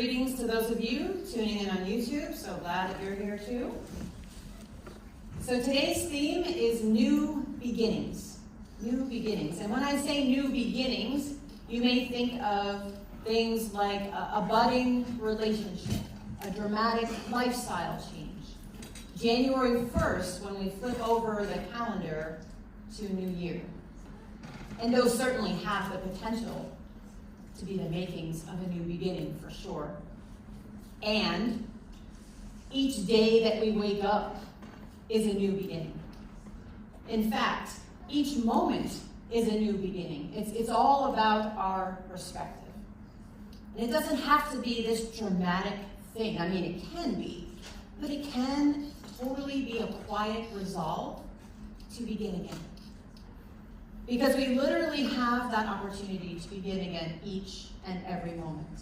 Greetings to those of you tuning in on YouTube. So glad that you're here too. So today's theme is new beginnings. New beginnings. And when I say new beginnings, you may think of things like a budding relationship, a dramatic lifestyle change. January 1st, when we flip over the calendar to New Year. And those certainly have the potential to be the makings of a new beginning for sure. And each day that we wake up is a new beginning. In fact, each moment is a new beginning. It's all about our perspective. And it doesn't have to be this dramatic thing. I mean, it can be, but it can totally be a quiet resolve to begin again. Because we literally have that opportunity to begin again each and every moment.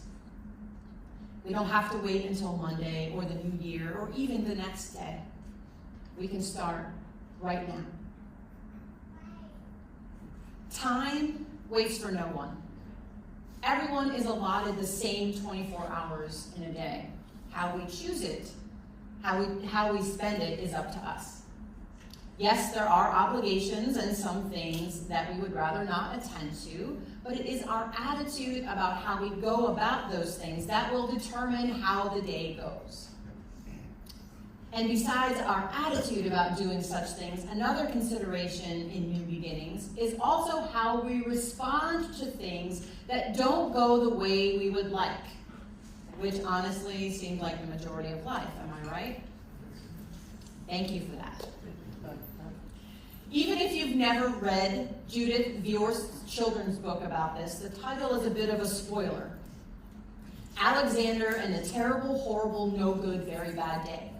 We don't have to wait until Monday or the new year or even the next day. We can start right now. Time waits for no one. Everyone is allotted the same 24 hours in a day. How we choose it, how we spend it is up to us. Yes, there are obligations and some things that we would rather not attend to, but it is our attitude about how we go about those things that will determine how the day goes. And besides our attitude about doing such things, another consideration in new beginnings is also how we respond to things that don't go the way we would like, which honestly seems like the majority of life, am I right? Thank you for that. Even if you've never read Judith Vior's children's book about this, the title is a bit of a spoiler. Alexander and the Terrible, Horrible, No Good, Very Bad Day.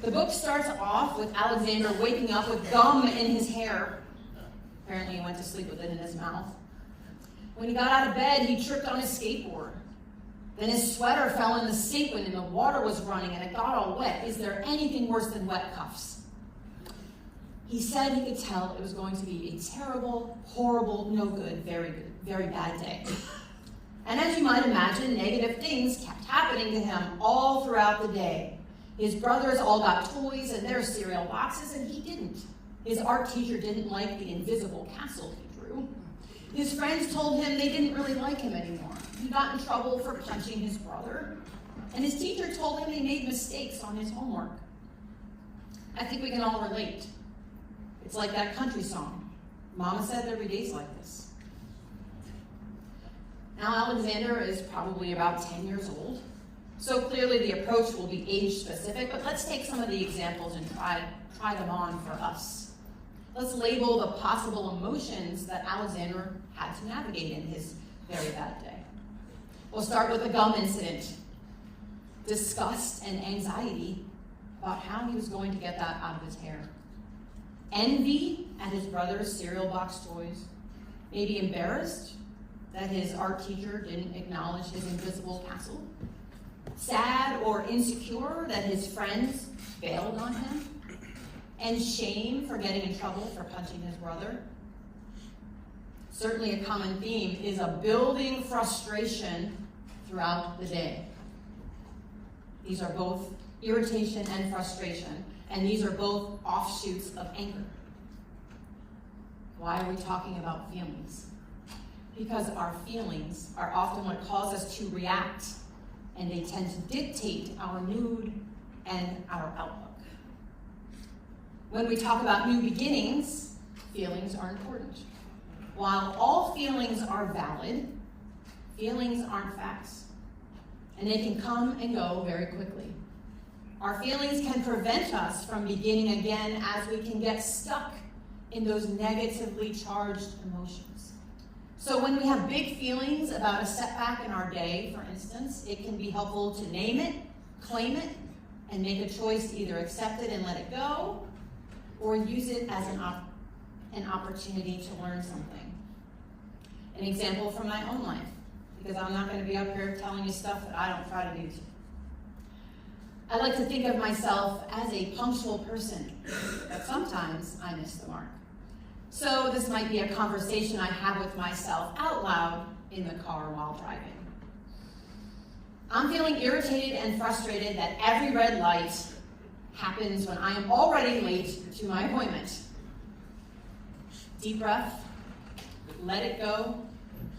The book starts off with Alexander waking up with gum in his hair. Apparently he went to sleep with it in his mouth. When he got out of bed, he tripped on his skateboard. Then his sweater fell in the sink when the water was running and it got all wet. Is there anything worse than wet cuffs? He said he could tell it was going to be a terrible, horrible, no good, very bad day. And as you might imagine, negative things kept happening to him all throughout the day. His brothers all got toys and their cereal boxes, and he didn't. His art teacher didn't like the invisible castle he drew. His friends told him they didn't really like him anymore. He got in trouble for punching his brother. And his teacher told him he made mistakes on his homework. I think we can all relate. It's like that country song. Mama said there'd be days like this. Now Alexander is probably about 10 years old. So clearly the approach will be age specific, but let's take some of the examples and try them on for us. Let's label the possible emotions that Alexander had to navigate in his very bad day. We'll start with the gum incident. Disgust and anxiety about how he was going to get that out of his hair. Envy at his brother's cereal box toys. Maybe embarrassed that his art teacher didn't acknowledge his invisible castle. Sad or insecure that his friends bailed on him. And shame for getting in trouble for punching his brother. Certainly a common theme is a building frustration throughout the day. These are both irritation and frustration, and these are both offshoots of anger. Why are we talking about feelings? Because our feelings are often what cause us to react, and they tend to dictate our mood and our outlook. When we talk about new beginnings, feelings are important. While all feelings are valid, feelings aren't facts, and they can come and go very quickly. Our feelings can prevent us from beginning again as we can get stuck in those negatively charged emotions. So when we have big feelings about a setback in our day, for instance, it can be helpful to name it, claim it, and make a choice to either accept it and let it go, or use it as an opportunity to learn something. An example from my own life, because I'm not going to be up here telling you stuff that I don't try to do. I like to think of myself as a punctual person, but sometimes I miss the mark. So this might be a conversation I have with myself out loud in the car while driving. I'm feeling irritated and frustrated that every red light happens when I am already late to my appointment. Deep breath, let it go.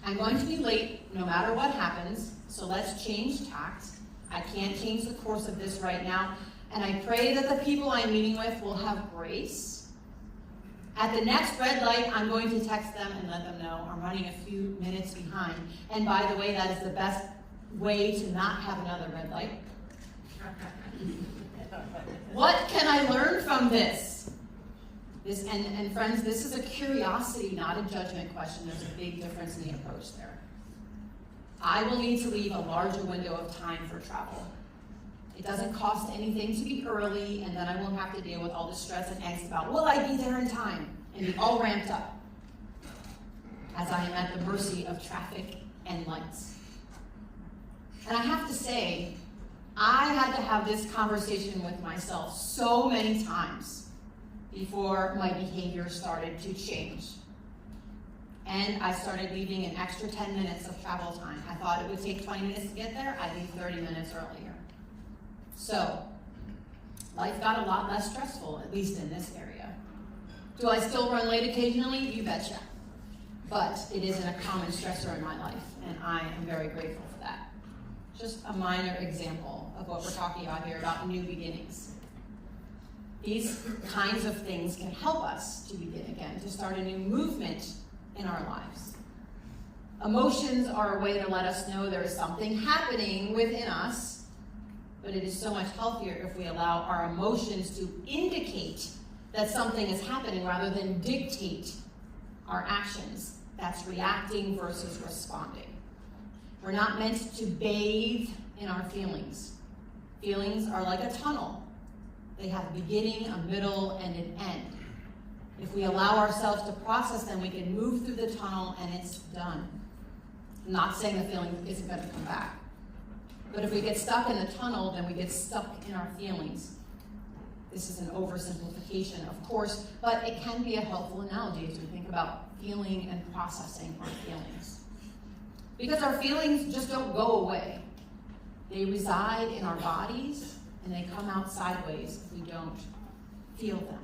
I'm going to be late no matter what happens, so let's change tact. I can't change the course of this right now, and I pray that the people I'm meeting with will have grace. At the next red light, I'm going to text them and let them know I'm running a few minutes behind. And by the way, that is the best way to not have another red light. What can I learn from this? And friends, this is a curiosity, not a judgment question. There's a big difference in the approach there. I will need to leave a larger window of time for travel. It doesn't cost anything to be early, and then I won't have to deal with all the stress and angst about, will I be there in time? And be all ramped up, as I am at the mercy of traffic and lights. And I have to say, I had to have this conversation with myself so many times before my behavior started to change. And I started leaving an extra 10 minutes of travel time. I thought it would take 20 minutes to get there. I'd leave 30 minutes earlier. So, life got a lot less stressful, at least in this area. Do I still run late occasionally? You betcha. But it isn't a common stressor in my life, and I am very grateful for that. Just a minor example of what we're talking about here, about new beginnings. These kinds of things can help us to begin again, to start a new movement in our lives. Emotions are a way to let us know there is something happening within us, but it is so much healthier if we allow our emotions to indicate that something is happening rather than dictate our actions. That's reacting versus responding. We're not meant to bathe in our feelings. Feelings are like a tunnel. They have a beginning, a middle, and an end. If we allow ourselves to process them, we can move through the tunnel and it's done. I'm not saying the feeling isn't going to come back. But if we get stuck in the tunnel, then we get stuck in our feelings. This is an oversimplification, of course, but it can be a helpful analogy as we think about feeling and processing our feelings. Because our feelings just don't go away. They reside in our bodies, and they come out sideways if we don't feel them.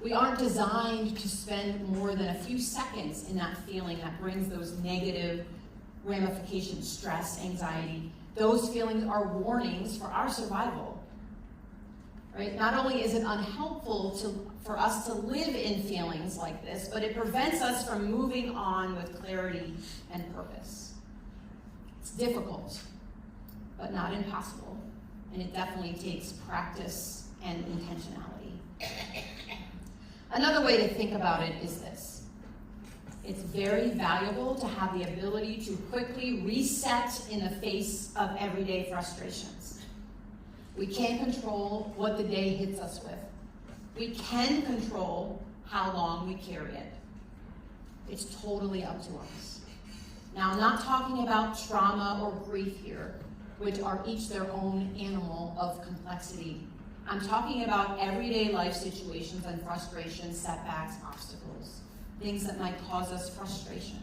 We aren't designed to spend more than a few seconds in that feeling that brings those negative ramifications, stress, anxiety. Those feelings are warnings for our survival. Right? Not only is it unhelpful for us to live in feelings like this, but it prevents us from moving on with clarity and purpose. It's difficult, but not impossible. And it definitely takes practice and intentionality. Another way to think about it is this. It's very valuable to have the ability to quickly reset in the face of everyday frustrations. We can't control what the day hits us with. We can control how long we carry it. It's totally up to us. Now, I'm not talking about trauma or grief here, which are each their own animal of complexity. I'm talking about everyday life situations and frustrations, setbacks, obstacles, things that might cause us frustration.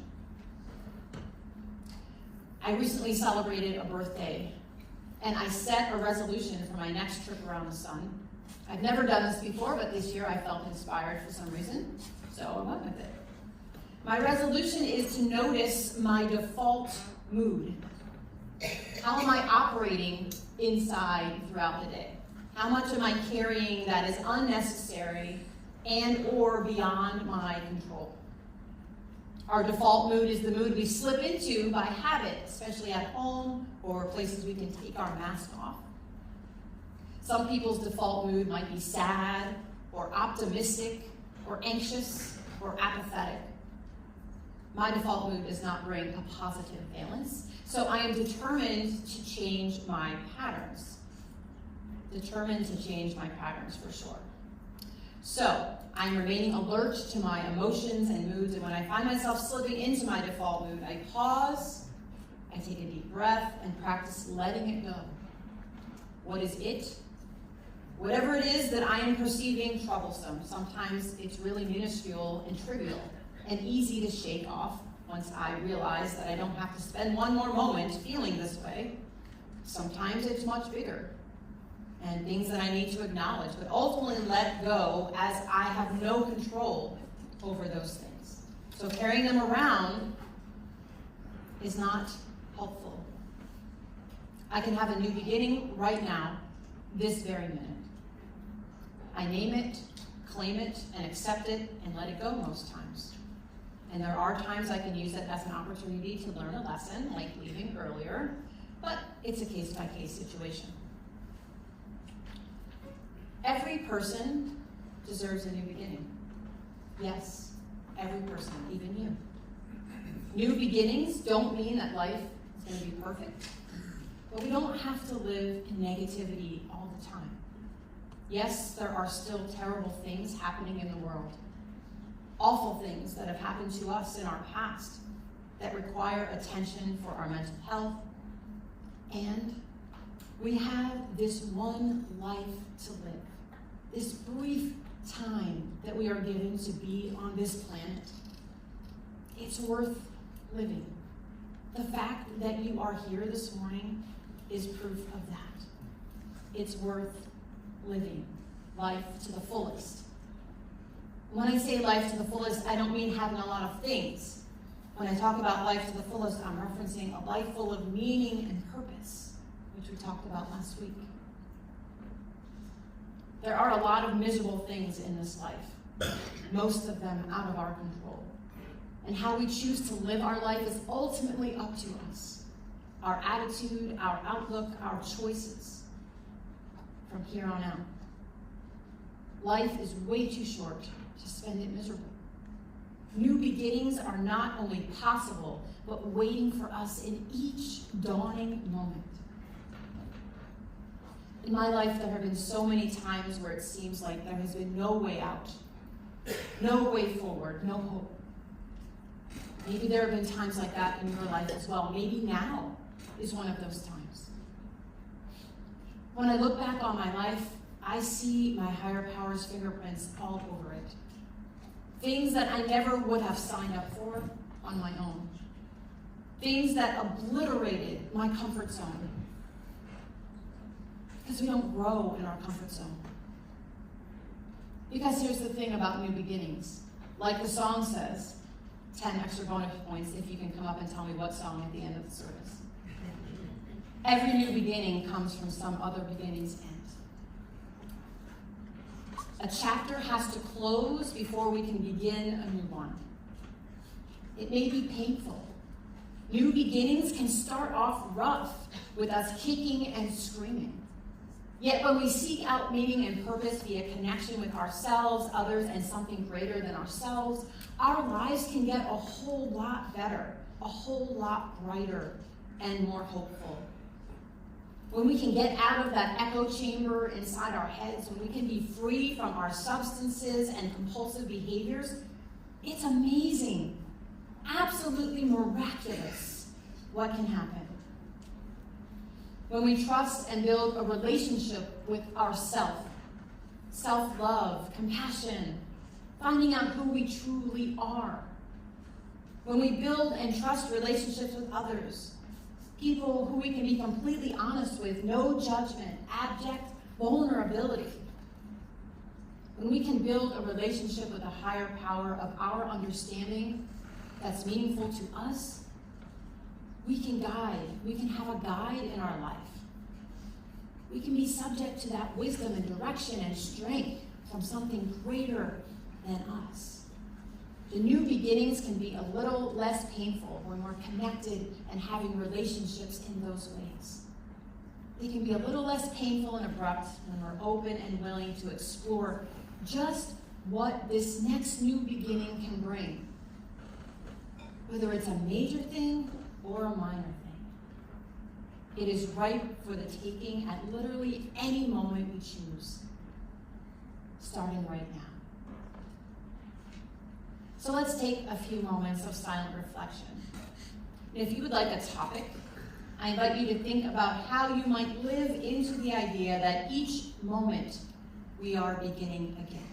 I recently celebrated a birthday, and I set a resolution for my next trip around the sun. I've never done this before, but this year I felt inspired for some reason, so I went with it. My resolution is to notice my default mood. How am I operating inside throughout the day? How much am I carrying that is unnecessary and or beyond my control? Our default mood is the mood we slip into by habit, especially at home or places we can take our mask off. Some people's default mood might be sad or optimistic or anxious or apathetic. My default mood does not bring a positive balance, so I am determined to change my patterns. Determined to change my patterns for sure. So, I'm remaining alert to my emotions and moods, and when I find myself slipping into my default mood, I pause, I take a deep breath, and practice letting it go. What is it? Whatever it is that I am perceiving troublesome. Sometimes it's really minuscule and trivial and easy to shake off. once I realize that I don't have to spend one more moment feeling this way. Sometimes it's much bigger and things that I need to acknowledge, but ultimately let go as I have no control over those things. So carrying them around is not helpful. I can have a new beginning right now, this very minute. I name it, claim it, and accept it, and let it go most times. And there are times I can use it as an opportunity to learn a lesson, like leaving earlier, but it's a case-by-case situation. Every person deserves a new beginning. Yes, every person, even you. New beginnings don't mean that life is going to be perfect, but we don't have to live in negativity all the time. Yes, there are still terrible things happening in the world, awful things that have happened to us in our past that require attention for our mental health, and we have this one life to live, this brief time that we are given to be on this planet. It's worth living. The fact that you are here this morning is proof of that. It's worth living life to the fullest. When I say life to the fullest, I don't mean having a lot of things. When I talk about life to the fullest, I'm referencing a life full of meaning and purpose, which we talked about last week. There are a lot of miserable things in this life, most of them out of our control. And how we choose to live our life is ultimately up to us. Our attitude, our outlook, our choices from here on out. Life is way too short to spend it miserable. New beginnings are not only possible, but waiting for us in each dawning moment. In my life, there have been so many times where it seems like there has been no way out, no way forward, no hope. Maybe there have been times like that in your life as well. Maybe now is one of those times. When I look back on my life, I see my higher power's fingerprints all over it. Things that I never would have signed up for on my own. Things that obliterated my comfort zone. Because we don't grow in our comfort zone. Because here's the thing about new beginnings. Like the song says, 10 extra bonus points if you can come up and tell me what song at the end of the service. Every new beginning comes from some other beginning's end. A chapter has to close before we can begin a new one. It may be painful. New beginnings can start off rough with us kicking and screaming. Yet when we seek out meaning and purpose via connection with ourselves, others, and something greater than ourselves, our lives can get a whole lot better, a whole lot brighter, and more hopeful. When we can get out of that echo chamber inside our heads, when we can be free from our substances and compulsive behaviors, it's amazing, absolutely miraculous what can happen. When we trust and build a relationship with ourself, self-love, compassion, finding out who we truly are. When we build and trust relationships with others, people who we can be completely honest with, no judgment, abject vulnerability. When we can build a relationship with a higher power of our understanding that's meaningful to us, we can have a guide in our life. We can be subject to that wisdom and direction and strength from something greater than us. The new beginnings can be a little less painful when we're connected and having relationships in those ways. They can be a little less painful and abrupt when we're open and willing to explore just what this next new beginning can bring. Whether it's a major thing or a minor thing. It is ripe for the taking at literally any moment we choose, starting right now. So let's take a few moments of silent reflection. And if you would like a topic, I invite you to think about how you might live into the idea that each moment we are beginning again.